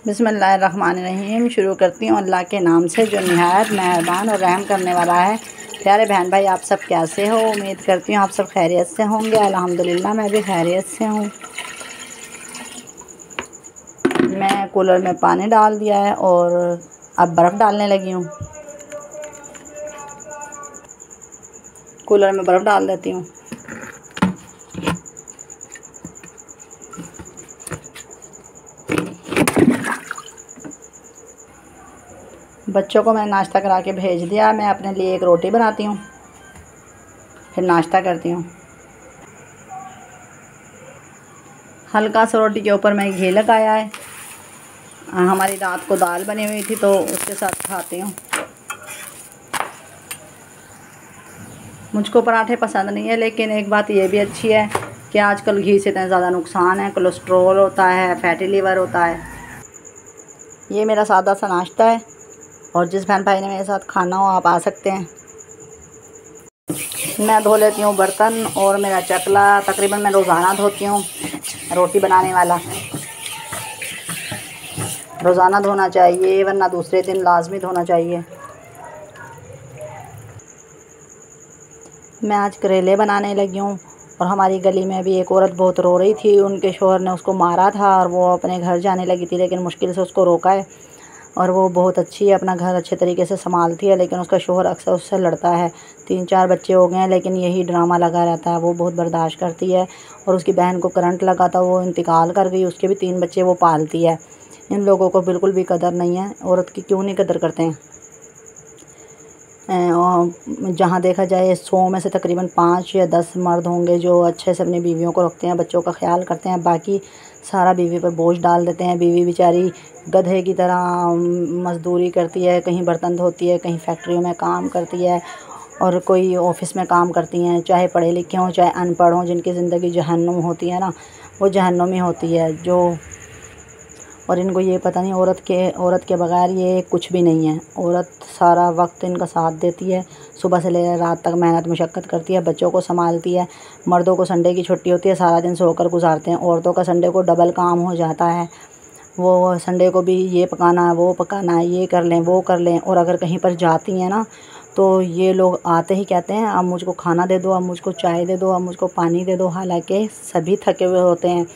बिस्मिल्लाहिर्रहमानिर्रहीम। शुरू करती हूँ अल्लाह के नाम से जो निहायत मेहरबान और रहम करने वाला है। प्यारे बहन भाई, आप सब कैसे हो? उम्मीद करती हूँ आप सब खैरियत से होंगे। अल्हम्दुलिल्लाह मैं भी खैरियत से हूँ। मैं कूलर में पानी डाल दिया है और अब बर्फ़ डालने लगी हूँ। कूलर में बर्फ़ डाल देती हूँ। बच्चों को मैंने नाश्ता करा के भेज दिया। मैं अपने लिए एक रोटी बनाती हूँ, फिर नाश्ता करती हूँ। हल्का सा रोटी के ऊपर मैं घी लगाया है। हमारी रात को दाल बनी हुई थी तो उसके साथ खाती हूँ। मुझको पराठे पसंद नहीं है, लेकिन एक बात ये भी अच्छी है कि आजकल घी से इतना ज़्यादा नुकसान है। कोलेस्ट्रॉल होता है, फैटी लीवर होता है। ये मेरा सादा सा नाश्ता है और जिस बहन भाई ने मेरे साथ खाना हो आप आ सकते हैं। मैं धो लेती हूँ बर्तन और मेरा चकला तकरीबन मैं रोज़ाना धोती हूँ। रोटी बनाने वाला रोज़ाना धोना चाहिए, वरना दूसरे दिन लाजमी धोना चाहिए। मैं आज करेले बनाने लगी हूँ और हमारी गली में भी एक औरत बहुत रो रही थी। उनके शोहर ने उसको मारा था और वो अपने घर जाने लगी थी, लेकिन मुश्किल से उसको रोका है। और वो बहुत अच्छी है, अपना घर अच्छे तरीके से संभालती है, लेकिन उसका शोहर अक्सर उससे लड़ता है। 3-4 बच्चे हो गए हैं, लेकिन यही ड्रामा लगा रहता है। वो बहुत बर्दाश्त करती है। और उसकी बहन को करंट लगा था, वो इंतकाल कर गई। उसके भी 3 बच्चे वो पालती है। इन लोगों को बिल्कुल भी कदर नहीं है। औरत की क्यों नहीं कदर करते हैं? जहाँ देखा जाए 100 में से तकरीबन 5 या 10 मर्द होंगे जो अच्छे से अपनी बीवियों को रखते हैं, बच्चों का ख्याल करते हैं। बाकी सारा बीवी पर बोझ डाल देते हैं। बीवी बेचारी गधे की तरह मज़दूरी करती है, कहीं बर्तन धोती है, कहीं फैक्ट्रियों में काम करती है और कोई ऑफ़िस में काम करती हैं। चाहे पढ़े लिखे हों चाहे अनपढ़ हों, जिनकी ज़िंदगी जहन्नुम होती है ना, वो जहन्नुमी होती है। और इनको ये पता नहीं औरत के बग़ैर ये कुछ भी नहीं है। औरत सारा वक्त इनका साथ देती है, सुबह से लेकर रात तक मेहनत मशक्क़त करती है, बच्चों को संभालती है। मर्दों को संडे की छुट्टी होती है, सारा दिन सोकर गुजारते हैं। औरतों का संडे को डबल काम हो जाता है। वो संडे को भी ये पकाना है, वो पकाना है, ये कर लें, वो कर लें। और अगर कहीं पर जाती हैं ना, तो ये लोग आते ही कहते हैं अब मुझको खाना दे दो, अब मुझको चाय दे दो, अब मुझको पानी दे दो। हालांकि सभी थके हुए होते हैं,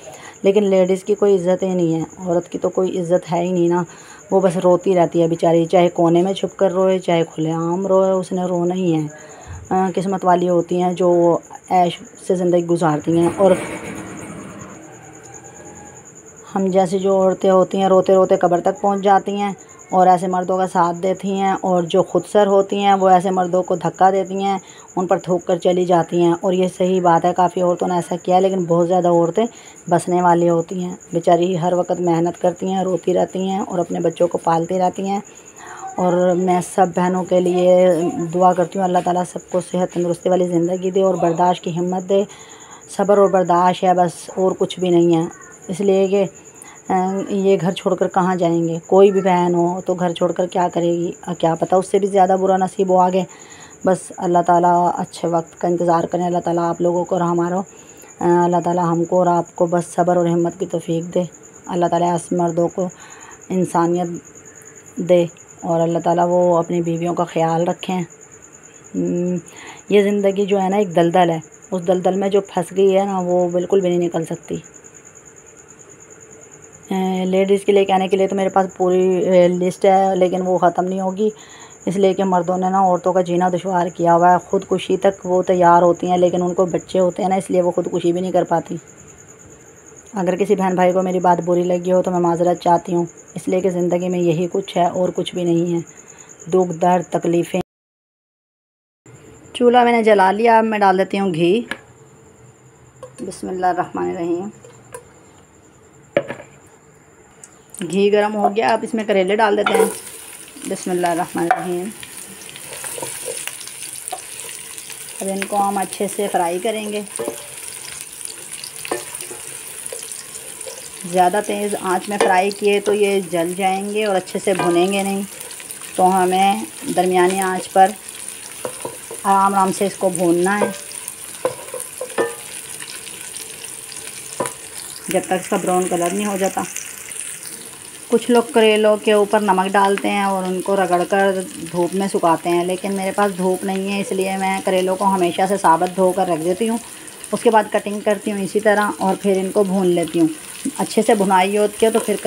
लेकिन लेडीज़ की कोई इज़्ज़त ही नहीं है। औरत की तो कोई इज़्ज़त है ही नहीं ना। वो बस रोती रहती है बेचारी, चाहे कोने में छुप कर रोए चाहे खुलेआम रोए, उसने रोना ही है। किस्मत वाली होती हैं जो ऐश से ज़िंदगी गुजारती हैं। और हम जैसी जो औरतें होती हैं रोते रोते कब्र तक पहुंच जाती हैं और ऐसे मर्दों का साथ देती हैं। और जो खुदसर होती हैं वो ऐसे मर्दों को धक्का देती हैं, उन पर थूक कर चली जाती हैं। और ये सही बात है, काफ़ी औरतों ने ऐसा किया, लेकिन बहुत ज़्यादा औरतें बसने वाली होती हैं। बेचारी हर वक्त मेहनत करती हैं, रोती रहती हैं और अपने बच्चों को पालती रहती हैं। और मैं सब बहनों के लिए दुआ करती हूँ अल्लाह ताला सबको सेहत तंदुरुस्ती वाली ज़िंदगी दे और बर्दाश्त की हिम्मत दे। सब्र और बर्दाश्त है बस, और कुछ भी नहीं है। इसलिए कि ये घर छोड़कर कहाँ जाएंगे? कोई भी बहन हो तो घर छोड़कर क्या करेगी? क्या पता उससे भी ज़्यादा बुरा नसीब हो आगे। बस अल्लाह ताला अच्छे वक्त का इंतज़ार करें। अल्लाह ताला आप लोगों को और हमारा अल्लाह ताला हमको और आपको बस सब्र और हिम्मत की तौफीक दे। अल्लाह ताला ऐसे मर्दों को इंसानियत दे और अल्लाह ताला वो अपनी बीवियों का ख्याल रखें। ये ज़िंदगी जो है ना एक दलदल है, उस दलदल में जो फंस गई है ना वो बिल्कुल भी नहीं निकल सकती। लेडीज़ के लिए कहने के लिए तो मेरे पास पूरी लिस्ट है, लेकिन वो ख़त्म नहीं होगी। इसलिए कि मर्दों ने ना औरतों का जीना दुश्वार किया हुआ है। ख़ुदकुशी तक वो तैयार होती हैं, लेकिन उनको बच्चे होते हैं ना, इसलिए वो ख़ुदकुशी भी नहीं कर पाती। अगर किसी बहन भाई को मेरी बात बुरी लगी हो तो मैं माज़रत चाहती हूँ, इसलिए कि ज़िंदगी में यही कुछ है और कुछ भी नहीं है। दुख दर्द तकलीफ़ें। चूल्हा मैंने जला लिया। अब मैं डाल देती हूँ घी। बिस्मिल्लाहिर्रहमानिर्रहीम। घी गर्म हो गया, अब इसमें करेले डाल देते हैं। बिस्मिल्लाहिर्रहमानिर्रहीम। अब इनको हम अच्छे से फ्राई करेंगे। ज़्यादा तेज़ आंच में फ्राई किए तो ये जल जाएंगे और अच्छे से भुनेंगे नहीं। तो हमें दरमियानी आंच पर आराम आराम से इसको भूनना है जब तक इसका ब्राउन कलर नहीं हो जाता। कुछ लोग करेलों के ऊपर नमक डालते हैं और उनको रगड़कर धूप में सुखाते हैं, लेकिन मेरे पास धूप नहीं है, इसलिए मैं करेलों को हमेशा से साबुत धोकर रख देती हूँ। उसके बाद कटिंग करती हूँ इसी तरह और फिर इनको भून लेती हूँ। अच्छे से भुनाई होती है तो फिर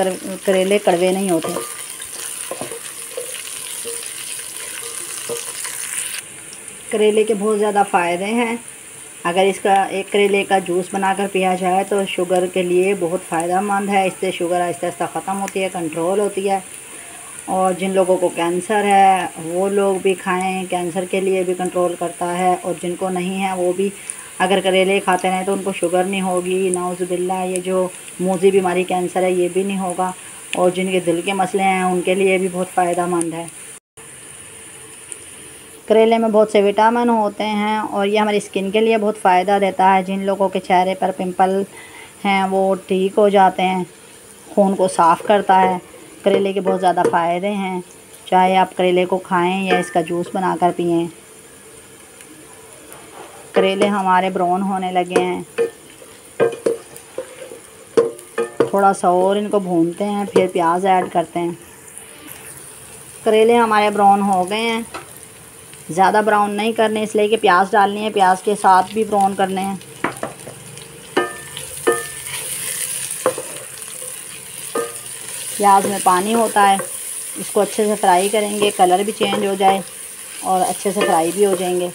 करेले कड़वे नहीं होते। करेले के बहुत ज़्यादा फ़ायदे हैं। अगर इसका एक करेले का जूस बनाकर पिया जाए तो शुगर के लिए बहुत फ़ायदेमंद है। इससे शुगर आहिस्ता आहिस्ता ख़त्म होती है, कंट्रोल होती है। और जिन लोगों को कैंसर है वो लोग भी खाएं, कैंसर के लिए भी कंट्रोल करता है। और जिनको नहीं है वो भी अगर करेले खाते रहें तो उनको शुगर नहीं होगी, नाउज़ुबिल्लाह, ये जो मूज़ी बीमारी कैंसर है ये भी नहीं होगा। और जिनके दिल के मसले हैं उनके लिए भी बहुत फ़ायदेमंद है। करेले में बहुत से विटामिन होते हैं और ये हमारी स्किन के लिए बहुत फ़ायदा देता है। जिन लोगों के चेहरे पर पिंपल हैं वो ठीक हो जाते हैं, खून को साफ़ करता है। करेले के बहुत ज़्यादा फ़ायदे हैं, चाहे आप करेले को खाएं या इसका जूस बनाकर पिएं। करेले हमारे ब्राउन होने लगे हैं, थोड़ा सा और इनको भूनते हैं, फिर प्याज ऐड करते हैं। करेले हमारे ब्राउन हो गए हैं, ज़्यादा ब्राउन नहीं करने इसलिए कि प्याज डालनी है, प्याज के साथ भी ब्राउन करने हैं। प्याज में पानी होता है, इसको अच्छे से फ्राई करेंगे, कलर भी चेंज हो जाए और अच्छे से फ्राई भी हो जाएंगे।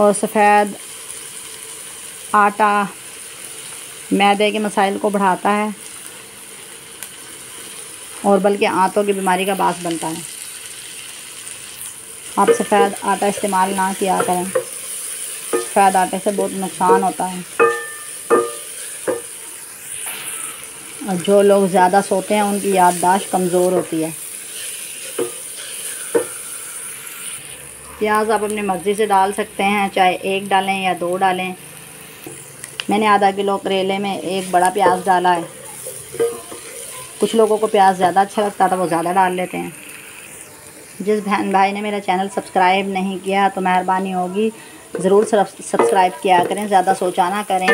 और सफ़ेद आटा मैदे के मसाइल को बढ़ाता है और बल्कि आंतों की बीमारी का बास बनता है। आप सफ़ेद आटा इस्तेमाल ना किया करें, सफ़ेद आटे से बहुत नुकसान होता है। और जो लोग ज़्यादा सोते हैं उनकी याददाश्त कमज़ोर होती है। प्याज आप अपनी मर्ज़ी से डाल सकते हैं, चाहे एक डालें या दो डालें। मैंने आधा किलो करेले में एक बड़ा प्याज डाला है। कुछ लोगों को प्याज ज़्यादा अच्छा लगता है तो वो ज़्यादा डाल लेते हैं। जिस बहन भाई ने मेरा चैनल सब्सक्राइब नहीं किया तो मेहरबानी होगी ज़रूर सब्सक्राइब किया करें, ज़्यादा सोचा ना करें,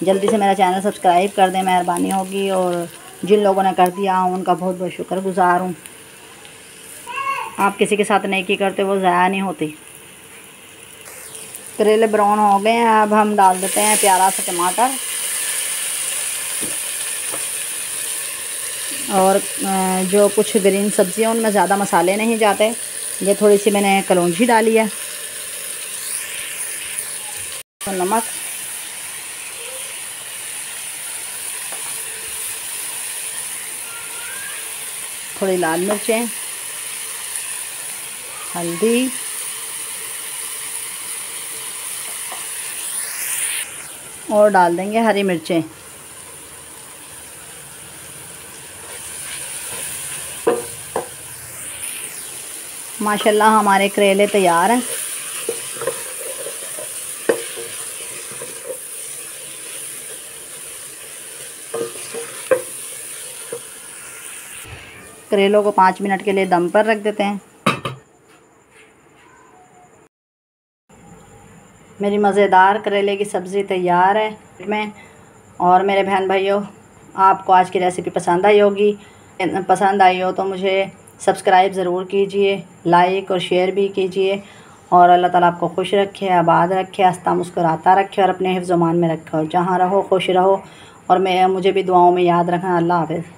जल्दी से मेरा चैनल सब्सक्राइब कर दें, मेहरबानी होगी। और जिन लोगों ने कर दिया उनका बहुत बहुत शुक्रगुज़ार हूँ। आप किसी के साथ नेकी करते वो ज़ाया नहीं होती। करेले ब्राउन हो गए हैं, अब हम डाल देते हैं प्यारा सा टमाटर और जो कुछ ग्रीन सब्ज़ियाँ उनमें ज़्यादा मसाले नहीं जाते। ये थोड़ी सी मैंने कलौंजी डाली है, तो नमक, थोड़ी लाल मिर्चें, हल्दी और डाल देंगे हरी मिर्चें। माशाल्लाह हमारे करेले तैयार हैं। करेलों को 5 मिनट के लिए दम पर रख देते हैं। मेरी मज़ेदार करेले की सब्ज़ी तैयार है में। और मेरे बहन भाइयों, आपको आज की रेसिपी पसंद आई होगी। पसंद आई हो तो मुझे सब्सक्राइब ज़रूर कीजिए, लाइक और शेयर भी कीजिए। और अल्लाह ताला आपको खुश रखे, आबाद रखे, हंसता मुस्कुराता रखे और अपने हिफ्ज़-ओ-मान में रखे। और जहाँ रहो खुश रहो और मुझे भी दुआओं में याद रखना। अल्लाह हाफ़िज़।